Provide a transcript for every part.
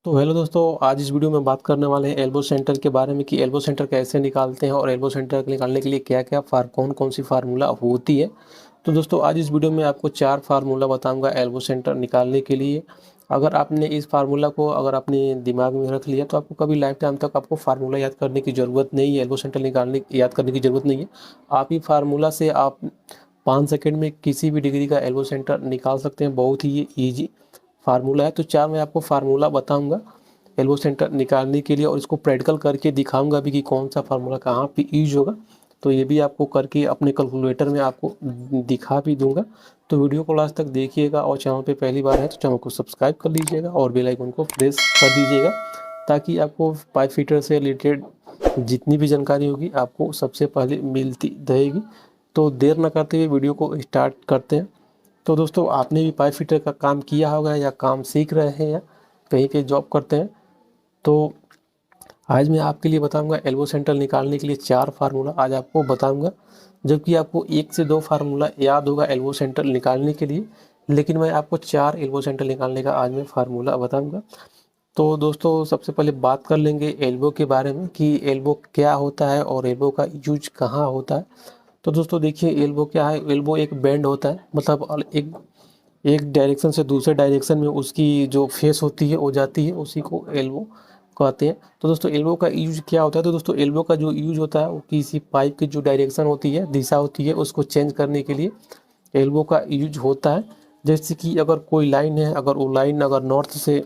तो हेलो दोस्तों, आज इस वीडियो में बात करने वाले हैं एल्बो सेंटर के बारे में कि एल्बो सेंटर कैसे निकालते हैं और एल्बो सेंटर निकालने के लिए क्या क्या कौन कौन सी फार्मूला होती है। तो दोस्तों, आज इस वीडियो में आपको 4 फार्मूला बताऊंगा एल्बो सेंटर निकालने के लिए। अगर आपने इस फार्मूला को अगर अपने दिमाग में रख लिया तो आपको कभी लाइफ टाइम तक आपको फार्मूला याद करने की ज़रूरत नहीं है, एल्बो सेंटर याद करने की ज़रूरत नहीं है। आप ही फार्मूला से आप 5 सेकेंड में किसी भी डिग्री का एल्बो सेंटर निकाल सकते हैं। बहुत ही ईजी फार्मूला है। तो 4 मैं आपको फार्मूला बताऊंगा एल्बो सेंटर निकालने के लिए और इसको प्रैक्टिकल करके दिखाऊंगा भी कि कौन सा फार्मूला कहाँ पे यूज होगा। तो ये भी आपको करके अपने कैलकुलेटर में आपको दिखा भी दूंगा। तो वीडियो को लास्ट तक देखिएगा और चैनल पे पहली बार है तो चैनल को सब्सक्राइब कर लीजिएगा और बेल आइकन को प्रेस कर दीजिएगा ताकि आपको पाइप फिटर से रिलेटेड जितनी भी जानकारी होगी आपको सबसे पहले मिलती रहेगी। तो देर न करते हुए वीडियो को स्टार्ट करते हैं। तो दोस्तों, आपने भी पाइप फिटर का काम किया होगा या काम सीख रहे हैं या कहीं पे जॉब करते हैं। तो आज मैं आपके लिए बताऊंगा एल्बो सेंटर निकालने के लिए 4 फार्मूला आज आपको बताऊंगा। जबकि आपको 1 से 2 फार्मूला याद होगा एल्बो सेंटर निकालने के लिए, लेकिन मैं आपको 4 एल्बो सेंटर निकालने का आज मैं फार्मूला बताऊंगा। तो दोस्तों, सबसे पहले बात कर लेंगे एल्बो के बारे में कि एल्बो क्या होता है और एल्बो का यूज कहाँ होता है। तो दोस्तों देखिए, एल्बो क्या है। एल्बो एक बैंड होता है, मतलब एक एक डायरेक्शन से दूसरे डायरेक्शन में उसकी जो फेस होती है वो जाती है, उसी को एल्बो कहते हैं। तो दोस्तों, एल्बो का यूज क्या होता है। तो दोस्तों, एल्बो का जो यूज होता है वो किसी पाइप की जो डायरेक्शन होती है, दिशा होती है, उसको चेंज करने के लिए एल्बो का यूज होता है। जैसे कि अगर कोई लाइन है, अगर वो लाइन अगर नॉर्थ से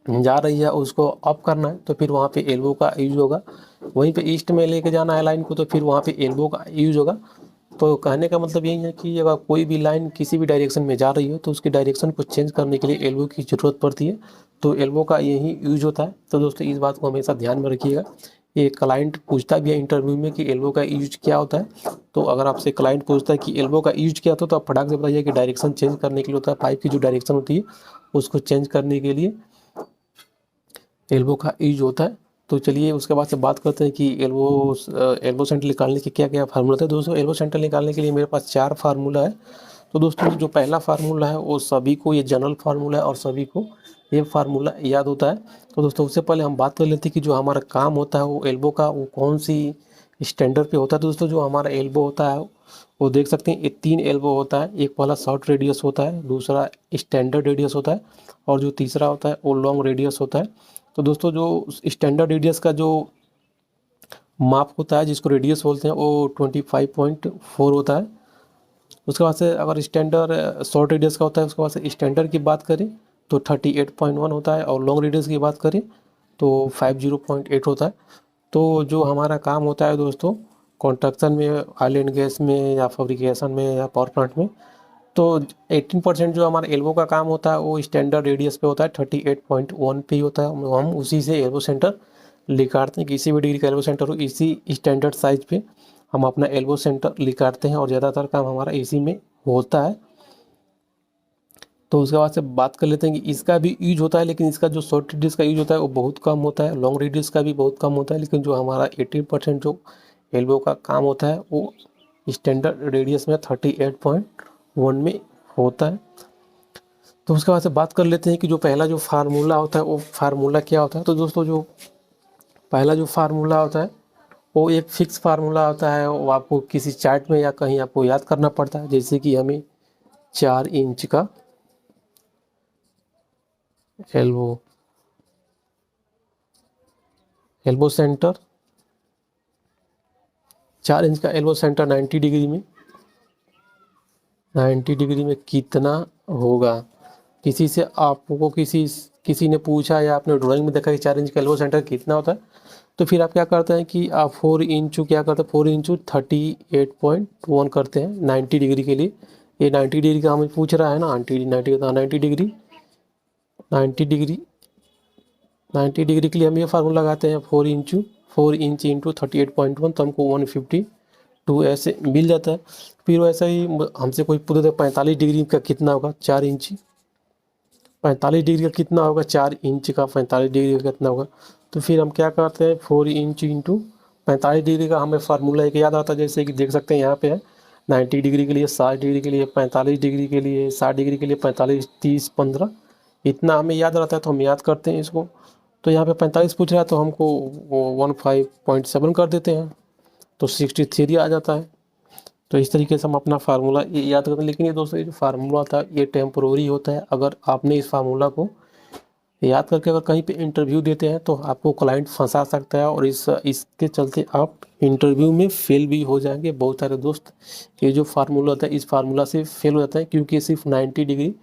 जा रही है, उसको अप करना है तो फिर वहाँ पे एल्बो का यूज होगा। वहीं पे ईस्ट में लेके जाना है लाइन को तो फिर वहाँ पे एल्बो का यूज होगा। तो कहने का मतलब यही है कि अगर कोई भी लाइन किसी भी डायरेक्शन में जा रही हो तो उसकी डायरेक्शन को चेंज करने के लिए एल्बो की ज़रूरत पड़ती है। तो एल्बो का यही यूज होता है। तो दोस्तों, इस बात को हमेशा ध्यान में रखिएगा। ये क्लाइंट पूछता भी है इंटरव्यू में कि एल्बो का यूज क्या होता है। तो अगर आपसे क्लाइंट पूछता है कि एल्बो का यूज क्या होता है तो आप फटाक से बताइए कि डायरेक्शन चेंज करने के लिए होता है। पाइप की जो डायरेक्शन होती है उसको चेंज करने के लिए एल्बो का यूज होता है। तो चलिए उसके बाद से बात करते हैं कि एल्बो सेंटर निकालने के क्या क्या फार्मूला थे। दोस्तों, एल्बो सेंटर निकालने के लिए मेरे पास 4 फार्मूला है। तो दोस्तों, जो पहला फार्मूला है वो सभी को ये जनरल फार्मूला है और सभी को ये फार्मूला याद होता है। तो दोस्तों, उससे पहले हम बात कर लेते हैं कि जो हमारा काम होता है वो एल्बो का वो कौन सी स्टैंडर्ड पे होता है। तो दोस्तों, जो हमारा एल्बो होता है वो देख सकते हैं, ये 3 एल्बो होता है। एक वाला शॉर्ट रेडियस होता है, दूसरा स्टैंडर्ड रेडियस होता है और जो तीसरा होता है वो लॉन्ग रेडियस होता है। तो दोस्तों, जो स्टैंडर्ड रेडियस का जो माप होता है जिसको रेडियस बोलते हैं वो 25.4 होता है। उसके बाद से अगर स्टैंडर्ड शॉर्ट रेडियस का होता है, उसके बाद से स्टैंडर्ड की बात करें तो 38.1 होता है और लॉन्ग रेडियस की बात करें तो 50.8 होता है। तो जो हमारा काम होता है दोस्तों कंस्ट्रक्शन में, ऑयल एंड गैस में या फैब्रिकेशन में या पावर प्लांट में, तो 18% जो हमारा एल्बो का काम होता है वो स्टैंडर्ड रेडियस पे होता है, 38.1 पे ही होता है। हम उसी से एल्बो सेंटर निकालते हैं। किसी भी डिग्री का एल्बो सेंटर हो, इसी स्टैंडर्ड साइज पे हम अपना एल्बो सेंटर निकालते हैं और ज़्यादातर काम हमारा इसी में होता है। तो उसके बाद से बात कर लेते हैं कि इसका भी यूज होता है, लेकिन इसका जो शॉर्ट रेडियस का यूज होता है वो बहुत कम होता है। लॉन्ग रेडियस का भी बहुत कम होता है, लेकिन जो हमारा 18% जो एल्बो का काम होता है वो स्टैंडर्ड रेडियस में 38.1 में होता है। तो उसके बाद से बात कर लेते हैं कि जो पहला जो फार्मूला होता है वो फार्मूला क्या होता है। तो दोस्तों, जो पहला जो फार्मूला होता है वो एक फिक्स फार्मूला होता है। वो आपको किसी चार्ट में या कहीं आपको याद करना पड़ता है। जैसे कि हमें 4 इंच का एल्बो एल्बो सेंटर 4 इंच का एल्बो सेंटर 90 डिग्री में कितना होगा। किसी से आपको किसी ने पूछा या आपने ड्राइंग में देखा कि 4 इंच का एल्बो सेंटर कितना होता है, तो फिर आप क्या करते हैं कि आप 4 इंचू क्या करते हैं, 4 इंचू 38.1 करते हैं 90 डिग्री के लिए। ये 90 डिग्री का हमें पूछ रहा है ना, 90 डिग्री 90 डिग्री के लिए हम ये फार्मूला लगाते हैं 4 इंच इंटू 38.1, तो हमको 152 ऐसे मिल जाता है। फिर वैसा ही हमसे कोई पूछे तो 45 डिग्री का कितना होगा 4 इंच, 45 डिग्री का कितना होगा 4 इंच का 45 डिग्री का कितना होगा। तो फिर हम क्या करते हैं 4 इंच इंटू 45 डिग्री का हमें फार्मूला एक याद आता है। जैसे कि देख सकते हैं यहाँ पे है 90 डिग्री के लिए, 60 डिग्री के लिए, 45 डिग्री के लिए, 60 डिग्री के लिए 45, 30, 15, इतना हमें याद रहता है तो हम याद करते हैं इसको। तो यहाँ पे 45 पूछ रहा है तो हमको वो 15.7 कर देते हैं, तो 63 आ जाता है। तो इस तरीके से हम अपना फार्मूला याद करते हैं। लेकिन ये दोस्तों, ये जो फार्मूला था ये टेम्पोररी होता है। अगर आपने इस फार्मूला को याद करके अगर कहीं पे इंटरव्यू देते हैं तो आपको क्लाइंट फंसा सकता है, और इसके चलते आप इंटरव्यू में फेल भी हो जाएंगे। बहुत सारे दोस्त ये जो फार्मूला होता है इस फार्मूला से फेल हो जाता है, क्योंकि सिर्फ 90 डिग्री,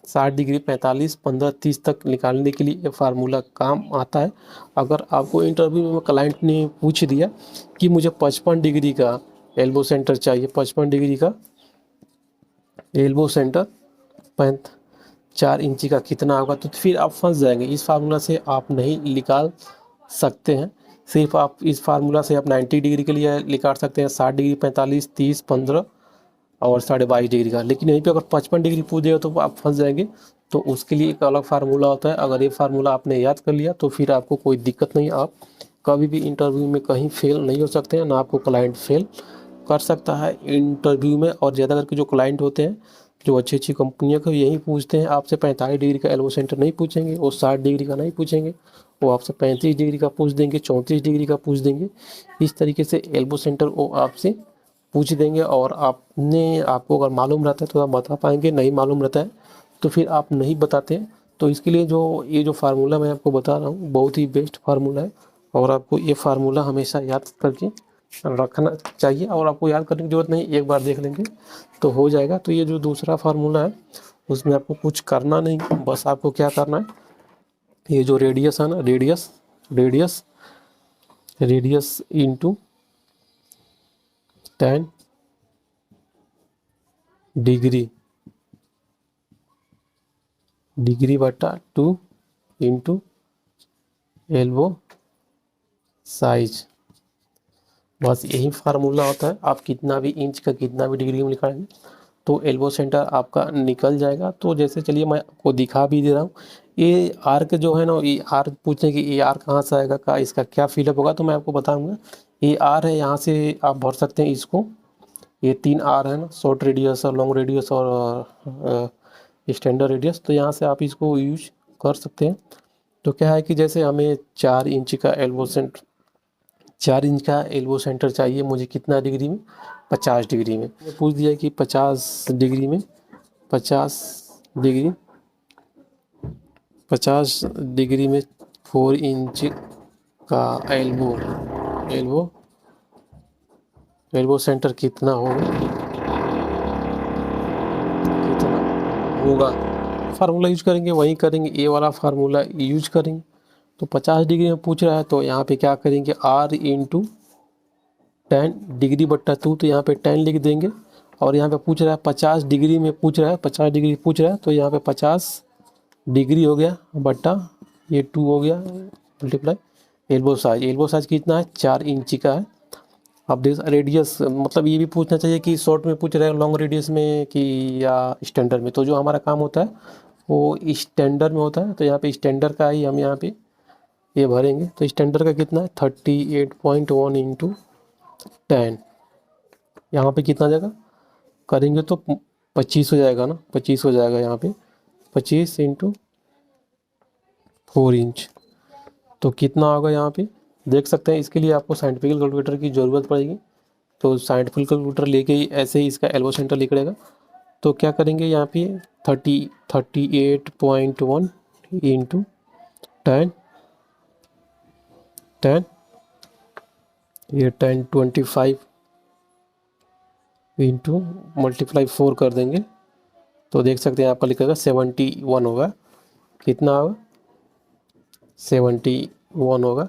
60 डिग्री, 45, 15, 30 तक निकालने के लिए ये फार्मूला काम आता है। अगर आपको इंटरव्यू में क्लाइंट ने पूछ दिया कि मुझे 55 डिग्री का एल्बो सेंटर चाहिए, 55 डिग्री का एल्बो सेंटर 4 इंची का कितना होगा, तो फिर आप फंस जाएंगे। इस फार्मूला से आप नहीं निकाल सकते हैं। सिर्फ आप इस फार्मूला से आप 90 डिग्री के लिए निकाल सकते हैं, 60 डिग्री, 45, 30, 15 और 22.5 डिग्री का। लेकिन यहीं पे अगर 55 डिग्री पूछ देगा तो आप फंस जाएंगे। तो उसके लिए एक अलग फार्मूला होता है। अगर ये फार्मूला आपने याद कर लिया तो फिर आपको कोई दिक्कत नहीं, आप कभी भी इंटरव्यू में कहीं फेल नहीं हो सकते हैं, ना आपको क्लाइंट फेल कर सकता है इंटरव्यू में। और ज़्यादा करके जो क्लाइंट होते हैं, जो अच्छी अच्छी कंपनियों को यही पूछते हैं, आपसे 45 डिग्री का एल्बो सेंटर नहीं पूछेंगे, वो 60 डिग्री का नहीं पूछेंगे, वो आपसे 35 डिग्री का पूछ देंगे, 34 डिग्री का पूछ देंगे। इस तरीके से एल्बो सेंटर वो आपसे पूछ देंगे। और आपको अगर मालूम रहता है तो आप बता पाएंगे, नहीं मालूम रहता है तो फिर आप नहीं बताते। तो इसके लिए ये जो फार्मूला मैं आपको बता रहा हूँ बहुत ही बेस्ट फार्मूला है, और आपको ये फार्मूला हमेशा याद करके रखना चाहिए। और आपको याद करने की ज़रूरत नहीं, एक बार देख लेंगे तो हो जाएगा। तो ये जो दूसरा फार्मूला है उसमें आपको कुछ करना नहीं, बस आपको क्या करना है, ये जो रेडियस है ना, रेडियस रेडियस इंटू 10 डिग्री बटा 2 इंटू एल्बो साइज, बस यही फार्मूला होता है। आप कितना भी इंच का, कितना भी डिग्री में निकालेंगे तो एल्बो सेंटर आपका निकल जाएगा। तो जैसे चलिए मैं आपको दिखा भी दे रहा हूँ। ये आर्क जो है ना, ये आर्क पूछे कि ये आर्क कहाँ से आएगा, का इसका क्या फिलअप होगा, तो मैं आपको बताऊंगा। ये आर है, यहाँ से आप भर सकते हैं इसको। ये 3 आर है ना, शॉर्ट रेडियस और लॉन्ग रेडियस और स्टैंडर्ड रेडियस। तो यहाँ से आप इसको यूज कर सकते हैं। तो क्या है कि जैसे हमें 4 इंच का एल्बो सेंटर चाहिए मुझे, कितना डिग्री में, 50 डिग्री में। पूछ दिया कि 50 डिग्री में, 50 डिग्री 50 डिग्री में 4 इंच का एल्बो सेंटर कितना होगा। फार्मूला यूज करेंगे, वही करेंगे, ए वाला फार्मूला यूज करेंगे। तो 50 डिग्री में पूछ रहा है तो यहाँ पे क्या करेंगे, आर इंटू 10 डिग्री बट्टा 2, तो यहाँ पे 10 लिख देंगे। और यहाँ पे पूछ रहा है 50 डिग्री में पूछ रहा है, 50 डिग्री पूछ रहा है, तो यहाँ पे 50 डिग्री हो गया बट्टा ये 2 हो गया मल्टीप्लाई एल्बो साइज कितना है, 4 इंची का है। अब देख रेडियस, मतलब ये भी पूछना चाहिए कि शॉर्ट में पूछ रहे हैं, लॉन्ग रेडियस में कि या स्टैंडर्ड में। तो जो हमारा काम होता है वो स्टैंडर्ड में होता है। तो यहाँ पे स्टैंडर्ड का ही हम यहाँ पे ये भरेंगे। तो स्टैंडर्ड का कितना है, 38.1 इंटू 10, यहाँ पे कितना जाएगा करेंगे तो 25 हो जाएगा ना, 25 हो जाएगा यहाँ पे, 25 इंटू 4 इंच। तो कितना होगा यहाँ पे देख सकते हैं। इसके लिए आपको साइंटिफिक कैलकुलेटर की ज़रूरत पड़ेगी। तो साइंटिफिक कैलकुलेटर लेके ही ऐसे ही इसका एल्बो सेंटर निकलेगा। तो क्या करेंगे यहाँ पे 38.1 इंटू 10 ये 1025 इंटू मल्टीप्लाई 4 कर देंगे तो देख सकते हैं आपका लिखेगा 71 होगा। कितना होगा, 71 होगा।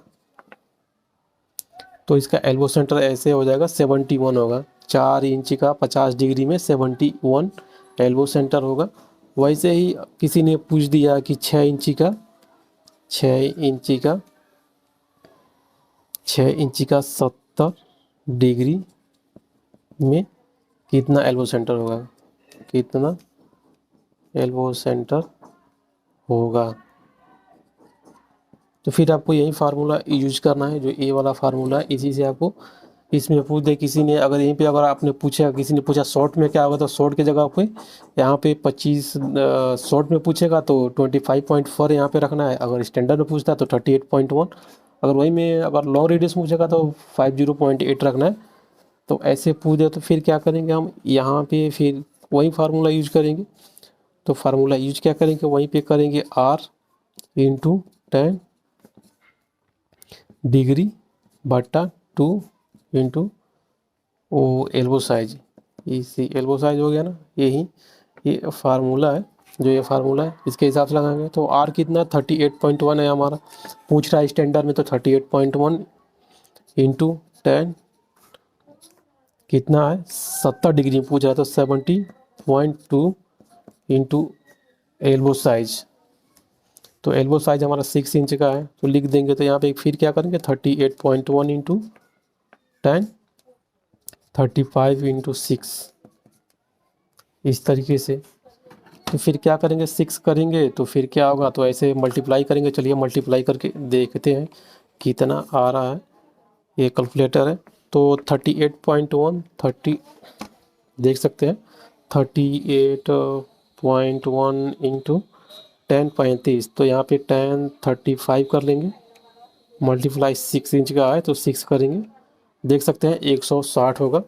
तो इसका एल्बो सेंटर ऐसे हो जाएगा, 71 होगा। 4 इंच का 50 डिग्री में 71 एल्बो सेंटर होगा। वैसे ही किसी ने पूछ दिया कि 6 इंची का 70 डिग्री में कितना एल्बो सेंटर होगा, कितना एल्बो सेंटर होगा। तो फिर आपको यही फार्मूला यूज करना है, जो ए वाला फार्मूला है, इसी से आपको इसमें पूछ दे किसी ने, अगर यहीं पे अगर आपने पूछा, किसी ने पूछा शॉर्ट में क्या होगा, तो शॉर्ट की जगह पे यहाँ पे 25 शॉर्ट में पूछेगा तो 25.4 यहाँ पे रखना है। अगर स्टैंडर्ड में पूछता है तो 38.1। अगर वही में अगर लॉन्ग रेडियस पूछेगा तो 50.8 रखना है। तो ऐसे पूछ दे तो फिर क्या करेंगे हम यहाँ पे, फिर वही फार्मूला यूज करेंगे। तो फार्मूला यूज क्या करेंगे, वहीं पे करेंगे R इंटू 10 डिग्री बटा 2 इंटू वो एल्बो साइज। इसी एल्बो साइज हो गया ना, ये फार्मूला है। जो ये फार्मूला है इसके हिसाब से लगाएंगे। तो R कितना 38.1 है हमारा, पूछ रहा है स्टैंडर्ड में, तो 38.1 इंटू 10 कितना है 70 डिग्री में पूछ रहा है, तो 70.2 इंटू एल्बो साइज। तो एल्बो साइज हमारा 6 इंच का है, तो लिख देंगे। तो यहाँ पे फिर क्या करेंगे 38.1 इंटू 10 35 इंटू 6 इस तरीके से। तो फिर क्या करेंगे 6 करेंगे तो फिर क्या होगा, तो ऐसे मल्टीप्लाई करेंगे। चलिए मल्टीप्लाई करके देखते हैं कितना आ रहा है। ये कैलकुलेटर है, तो 38.1 30 देख सकते हैं 38.1 इंटू 10 35। तो यहाँ पे 10 35 कर लेंगे, मल्टीप्लाई 6 इंच का है तो 6 करेंगे, देख सकते हैं 160 होगा।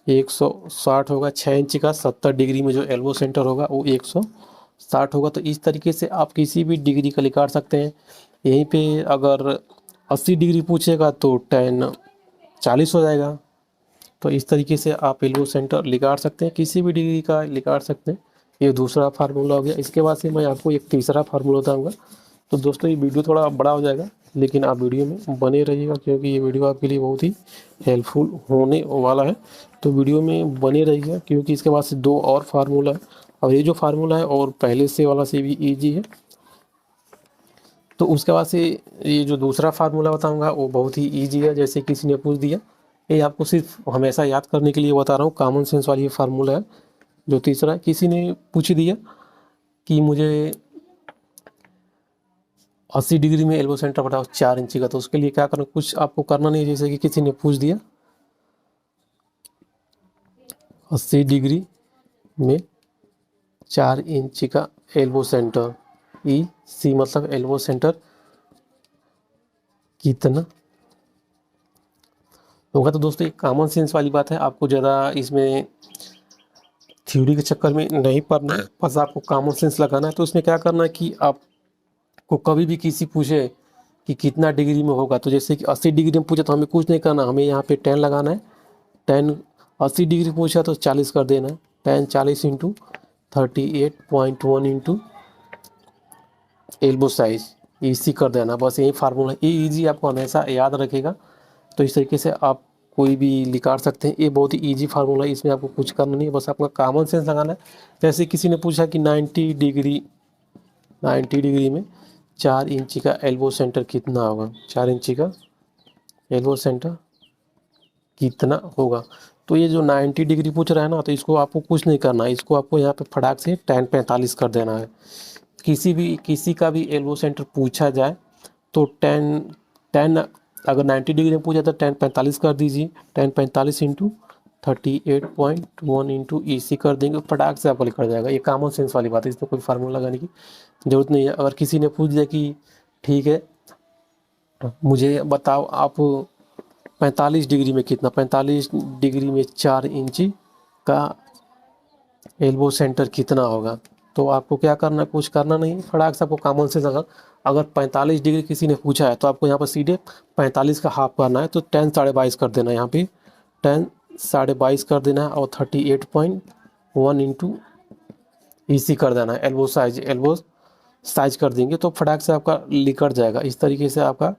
160 होगा 6 इंच का, 70 डिग्री में जो एल्बो सेंटर होगा वो 160 होगा। तो इस तरीके से आप किसी भी डिग्री का निकाल सकते हैं। यहीं पे अगर 80 डिग्री पूछेगा तो 10 40 हो जाएगा। तो इस तरीके से आप एल्बो सेंटर निकाल सकते हैं, किसी भी डिग्री का निकाल सकते हैं। ये दूसरा फार्मूला हो गया। इसके बाद से मैं आपको एक तीसरा फार्मूला बताऊंगा। तो दोस्तों ये वीडियो थोड़ा बड़ा हो जाएगा, लेकिन आप वीडियो में बने रहिएगा, क्योंकि ये वीडियो आपके लिए बहुत ही हेल्पफुल होने वाला है। तो वीडियो में बने रहिएगा, क्योंकि इसके बाद से 2 और फार्मूला है, और ये जो फार्मूला है और पहले से वाला से भी ईजी है। तो उसके बाद से ये जो दूसरा फार्मूला बताऊंगा वो बहुत ही ईजी है। जैसे किसी ने पूछ दिया, ये आपको सिर्फ हमेशा याद करने के लिए बता रहा हूँ, कॉमन सेंस वाली ये फार्मूला है। जो तीसरा है, किसी ने पूछ दिया कि मुझे 80 डिग्री में एल्बो सेंटर बताओ 4 इंची का, तो उसके लिए क्या करना, कुछ आपको करना नहीं है। जैसे कि किसी ने पूछ दिया 80 डिग्री में 4 इंची का एल्बो सेंटर, ई सी मतलब एल्बो सेंटर कितना होगा। तो दोस्तों एक कॉमन सेंस वाली बात है, आपको ज़्यादा इसमें थ्योरी के चक्कर में नहीं पड़ना है, बस आपको कॉमन सेंस लगाना है। तो इसमें क्या करना है कि आपको कभी भी किसी पूछे कि कितना डिग्री में होगा, तो जैसे कि 80 डिग्री में पूछा तो हमें कुछ नहीं करना, हमें यहाँ पे 10 लगाना है। 10 80 डिग्री पूछा तो 40 कर देना है। 10 40 इंटू 38.1 इंटू एल्बो साइज इसी कर देना। बस यही फार्मूला, ये ईजी आपको हमेशा याद रखेगा। तो इस तरीके से आप कोई भी निकाल सकते हैं। ये बहुत ही ईजी फार्मूला है, इसमें आपको कुछ करना नहीं है, बस आपका कॉमन सेंस लगाना है। जैसे किसी ने पूछा कि 90 डिग्री में 4 इंची का एल्बो सेंटर कितना होगा, 4 इंची का एल्बो सेंटर कितना होगा। तो ये जो 90 डिग्री पूछ रहा है ना, तो इसको आपको कुछ नहीं करना है, इसको आपको यहाँ पे फटाक से 10 45 कर देना है। किसी का भी एल्बो सेंटर पूछा जाए तो 10 अगर 90 डिग्री में पूछा तो 10 45 कर दीजिए। 10 45 इंटू 38.1 इंटू ईसी कर देंगे, फटाक से आपको लिखा जाएगा। ये कॉमन सेंस वाली बात है, इसमें कोई फार्मूला लगाने की ज़रूरत नहीं है। अगर किसी ने पूछ दिया कि ठीक है मुझे बताओ आप 45 डिग्री में कितना, 45 डिग्री में 4 इंची का एल्बो सेंटर कितना होगा, तो आपको क्या करना है, कुछ करना नहीं, फटाक से आपको कॉमन सेंस अगर 45 डिग्री किसी ने पूछा है तो आपको यहाँ पर सीधे 45 का हाफ करना है, तो 10 22.5 कर देना है। यहाँ पे 10 22.5 कर देना है और 38.1 इंटू ईसी कर देना है। एल्बो साइज कर देंगे तो फटाक से आपका लिखट जाएगा। इस तरीके से आपका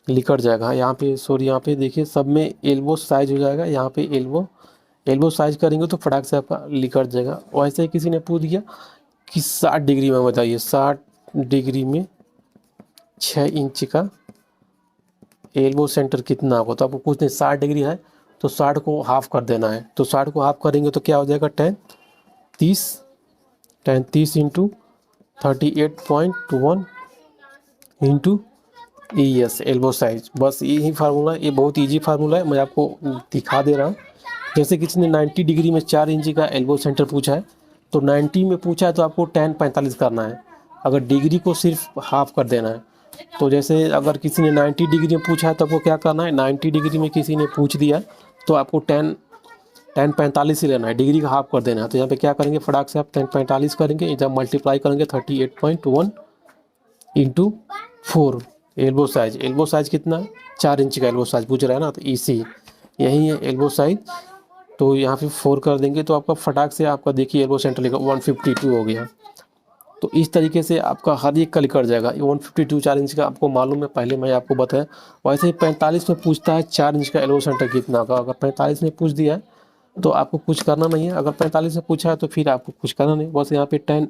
लिखट जाएगा। यहाँ पे सॉरी, यहाँ पे देखिए सब में एल्बो साइज हो जाएगा। यहाँ पे एल्बो साइज करेंगे तो फटाक से आपका लिखट जाएगा। वैसे ही किसी ने पूछ दिया कि 60 डिग्री में बताइए, 60 डिग्री में 6 इंच का एल्बो सेंटर कितना होगा, तो आपको कुछ नहीं, 60 डिग्री है तो 60 को हाफ कर देना है। तो 60 को हाफ करेंगे तो क्या हो जाएगा 10 30 into 38.1 into yes, elbow size, बस यही फार्मूला, ये बहुत इजी फार्मूला है, मैं आपको दिखा दे रहा हूँ। जैसे किसी ने 90 डिग्री में 4 इंची का एल्बो सेंटर पूछा है, तो 90 में पूछा है तो आपको tan 45 करना है, अगर डिग्री को सिर्फ हाफ कर देना है। तो जैसे अगर किसी ने 90 डिग्री में पूछा है तो आपको क्या करना है, 90 डिग्री में किसी ने पूछ दिया है तो आपको tan 45 ही लेना है, डिग्री का हाफ कर देना है। तो यहाँ पे क्या करेंगे, फटाक से आप tan 45 करेंगे, जब मल्टीप्लाई करेंगे 38.1 इंटू 4। एल्बो साइज कितना है, 4 इंच का एल्बो साइज पूछ रहा है ना, तो इसी यही है एल्बो साइज। तो यहाँ पे 4 कर देंगे तो आपका फटाक से आपका देखिए एल्बो सेंटर लेगा 152 हो गया। तो इस तरीके से आपका हर एक का निकल जाएगा। 152 4 इंच का आपको मालूम है, पहले मैं आपको बताया। वैसे ही 45 में पूछता है 4 इंच का एल्बो सेंटर कितना का, अगर 45 में पूछ दिया है तो आपको कुछ करना नहीं है, अगर 45 में पूछा है तो फिर आपको कुछ करना नहीं, बस यहाँ पे 10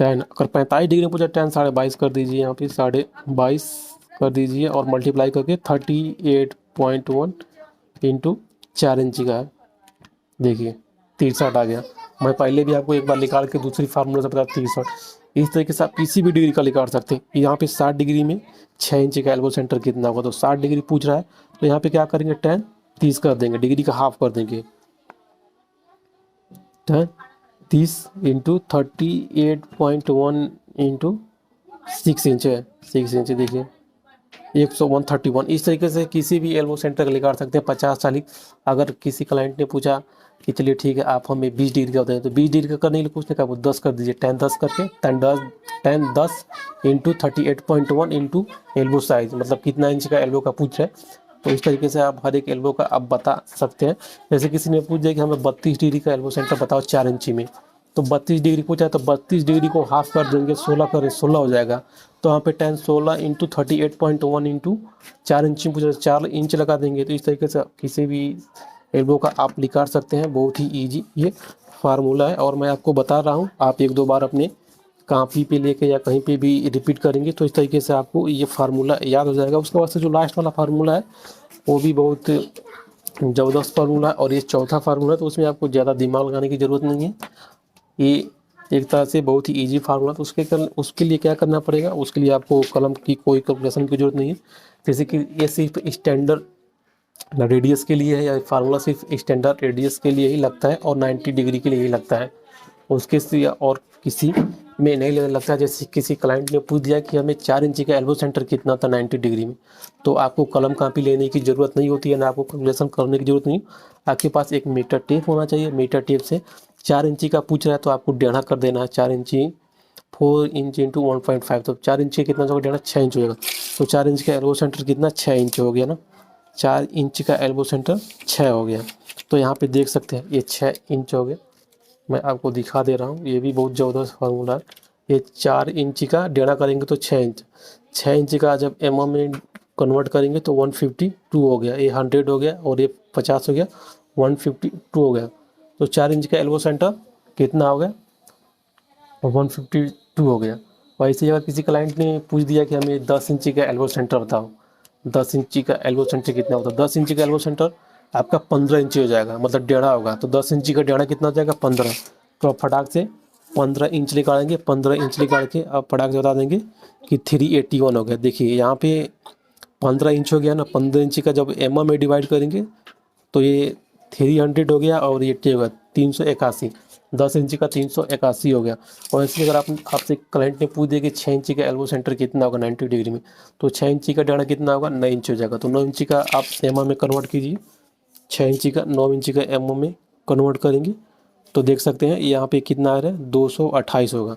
अगर 45 डिग्री में पूछा 10 22.5 कर दीजिए, यहाँ पे 22.5 कर दीजिए और मल्टीप्लाई करके 38.1 इंटू 4 इंची का है, देखिए 63 आ गया। मैं पहले भी आपको एक बार निकाल के दूसरी फार्मूला से बता 63। इस तरीके से आप किसी भी डिग्री का निकाल सकते हैं। यहाँ पे 60 डिग्री में 6 इंची का एल्बो सेंटर कितना होगा, तो 60 डिग्री पूछ रहा है तो यहाँ पे क्या करेंगे, 10 30 कर देंगे, डिग्री का हाफ कर देंगे, 10 30 इंटू 38.1 इंटू 6 इंच है, 6 इंच देखिए 131। इस तरीके से किसी भी एल्बो सेंटर का निकाल सकते हैं 50 40। अगर किसी क्लाइंट ने पूछा कि चलिए ठीक है आप हमें 20 डिग्री का बताएं, तो 20 डिग्री का करने के लिए पूछने का वो 10 कर दीजिए, 10 10 करके 10 10 इंटू 38.1 इंटू एल्बो साइज, मतलब कितना इंच का एल्बो का पूछ रहे हैं। तो इस तरीके से आप हर एक एल्बो का आप बता सकते हैं। जैसे किसी ने पूछ दिया कि हमें 32 डिग्री का एल्बो सेंटर बताओ 4 इंची में, तो 32 डिग्री पूछा है तो 32 डिग्री को हाफ कर देंगे, 16 करें 16 हो जाएगा। तो यहाँ पे 10 16 इंटू 38.1 इंटू 4 इंच में पूछा 4 इंच लगा देंगे। तो इस तरीके से किसी भी एल्बो का आप निकाल सकते हैं, बहुत ही ईजी ये फार्मूला है। और मैं आपको बता रहा हूँ, आप एक दो बार अपने कॉपी पे लेके या कहीं पे भी रिपीट करेंगे तो इस तरीके से आपको ये फार्मूला याद हो जाएगा। उसके बाद से जो लास्ट वाला फार्मूला है वो भी बहुत ज़बरदस्त फार्मूला है, और ये चौथा फार्मूला है तो उसमें आपको ज़्यादा दिमाग लगाने की ज़रूरत नहीं है, ये एक तरह से बहुत ही इजी फार्मूला। तो उसके लिए क्या करना पड़ेगा, उसके लिए आपको कलम की कोई कैलकुलेशन की जरूरत नहीं है। जैसे कि ये सिर्फ स्टैंडर्ड रेडियस के लिए है, या फार्मूला सिर्फ स्टैंडर्ड रेडियस के लिए ही लगता है और 90 डिग्री के लिए ही लगता है, उसके से और किसी में नहीं लगता। जैसे किसी क्लाइंट ने पूछ दिया कि हमें 4 इंची का एल्बो सेंटर कितना था 90 डिग्री में, तो आपको कलम कापी लेने की ज़रूरत नहीं होती है, ना आपको कैलकुलेशन करने की ज़रूरत नहीं। आपके पास एक मीटर टेप होना चाहिए, मीटर टेप से 4 इंची का पूछ रहा है तो आपको डेढ़ा कर देना है, 4 इंची 4 इंच इंटू 1.5, तो 4 इंची कितना होगा डेढ़ा, 6 इंच होगा। तो 4 इंच का एल्बो सेंटर कितना, 6 इंच हो गया ना, 4 इंच का एल्बो सेंटर 6 हो गया। तो यहाँ पे देख सकते हैं ये 6 इंच हो गया। मैं आपको दिखा दे रहा हूँ, ये भी बहुत ज़बरदस्त फार्मूला है। ये 4 इंची का डेढ़ा करेंगे तो 6 इंच, 6 इंच का जब में कन्वर्ट करेंगे तो 152 हो गया, ये 100 हो गया और ये 50 हो गया, 152 हो गया। तो 4 इंच का एल्बो सेंटर कितना हो गया, 152 हो गया। वैसे ही अगर किसी क्लाइंट ने पूछ दिया कि हमें 10 इंची का एल्बो सेंटर बताओ, 10 इंची का एल्बो सेंटर कितना होता है, 10 इंची का एल्बो सेंटर आपका 15 इंची हो जाएगा, मतलब डेढ़ा होगा। तो 10 इंची का डेढ़ा कितना हो जाएगा, 15। तो आप फटाक से 15 इंच निकालेंगे, 15 इंच निकाल के आप फटाक से बता देंगे कि 381 हो गया। देखिए यहाँ पे 15 इंच हो गया ना, 15 इंची का जब में डिवाइड करेंगे तो ये 300 हो गया और ये टी होगा 381, 10 इंची का 381 हो गया। और ऐसे अगर आपसे क्लाइंट ने पूछ दिया कि 6 इंची का एल्बो सेंटर कितना होगा 90 डिग्री में, तो 6 इंची का डेढ़ा कितना होगा, 9 इंच हो जाएगा। तो 9 इंची का आप में कन्वर्ट कीजिए, 6 इंची का 9 इंची का में कन्वर्ट करेंगे तो देख सकते हैं यहाँ पे कितना आ रहा है, 228 होगा।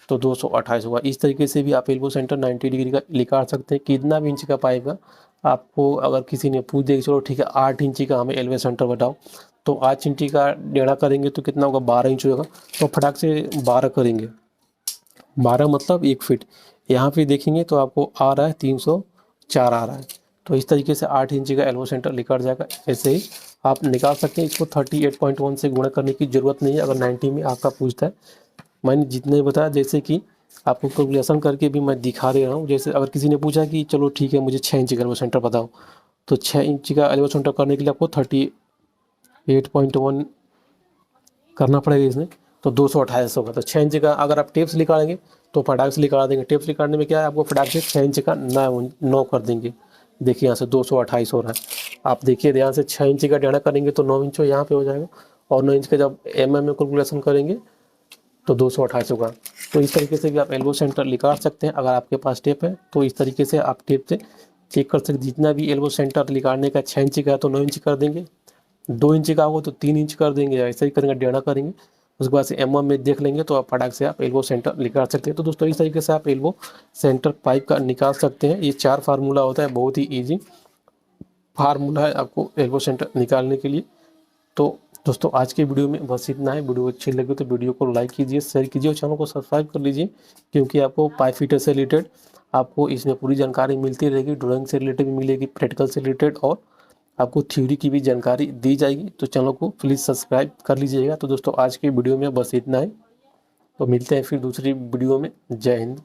तो 228 होगा। इस तरीके से भी आप एल्बो सेंटर 90 डिग्री का निकाल सकते हैं, कितना भी इंच का पाइप का। आपको अगर किसी ने पूछ दिया चलो ठीक है 8 इंची का हमें एल्बो सेंटर बताओ, तो 8 इंची का डेढ़ा करेंगे तो कितना होगा, 12 इंच होगा। तो फटाक से 12 करेंगे, 12 मतलब 1 फीट। यहाँ पे देखेंगे तो आपको आ रहा है 304 आ रहा है। तो इस तरीके से 8 इंची का एल्बो सेंटर निकल जाएगा। ऐसे ही आप निकाल सकते हैं। इसको 38.1 से गुणा करने की ज़रूरत नहीं है अगर 90 में आपका पूछता है। मैंने जितने बताया, जैसे कि आपको कैलकुलेशन करके भी मैं दिखा दे रहा हूँ। जैसे अगर किसी ने पूछा कि चलो ठीक है मुझे 6 इंची का एल्बो सेंटर बताओ, तो 6 इंची का एल्बो सेंटर करने के लिए आपको 38.1 करना पड़ेगा इसमें, तो 228 होगा। तो 6 इंची का अगर आप टेप से निकालेंगे तो फटाक से निकाल देंगे। टेप से निकालने में क्या है, आपको फटाक से 6 इंच का 9 कर देंगे। देखिए यहाँ से 228 हो रहा है। आप देखिए ध्यान से 6 इंच का डेढ़ा करेंगे तो 9 इंच यहाँ पे हो जाएगा, और 9 इंच का जब mm में कैलकुलेशन करेंगे तो 228 होगा। तो इस तरीके से भी आप एल्बो सेंटर निकाल सकते हैं। अगर आपके पास टेप है तो इस तरीके से आप टेप से चेक कर सकते। जितना भी एल्बो सेंटर निकालने का 6 इंच का है तो 9 इंच कर देंगे, 2 इंच का होगा तो 3 इंच कर देंगे, ऐसा ही करेंगे, डेढ़ा करेंगे। उसके बाद से mm में देख लेंगे तो आप फटाक से आप एल्बो सेंटर निकाल सकते हैं। तो दोस्तों इस तरीके से आप एल्बो सेंटर पाइप का निकाल सकते हैं। ये 4 फार्मूला होता है, बहुत ही ईजी फार्मूला है आपको एल्बो सेंटर निकालने के लिए। तो दोस्तों आज के वीडियो में बस इतना है। वीडियो अच्छी लगी तो वीडियो को लाइक कीजिए, शेयर कीजिए और चैनल को सब्सक्राइब कर लीजिए, क्योंकि आपको पाइप फिटर से रिलेटेड आपको इसमें पूरी जानकारी मिलती रहेगी। ड्राइंग से रिलेटेड भी मिलेगी, प्रैक्टिकल से रिलेटेड, और आपको थ्योरी की भी जानकारी दी जाएगी। तो चैनल को प्लीज़ सब्सक्राइब कर लीजिएगा। तो दोस्तों आज के वीडियो में बस इतना है, तो मिलते हैं फिर दूसरी वीडियो में। जय हिंद।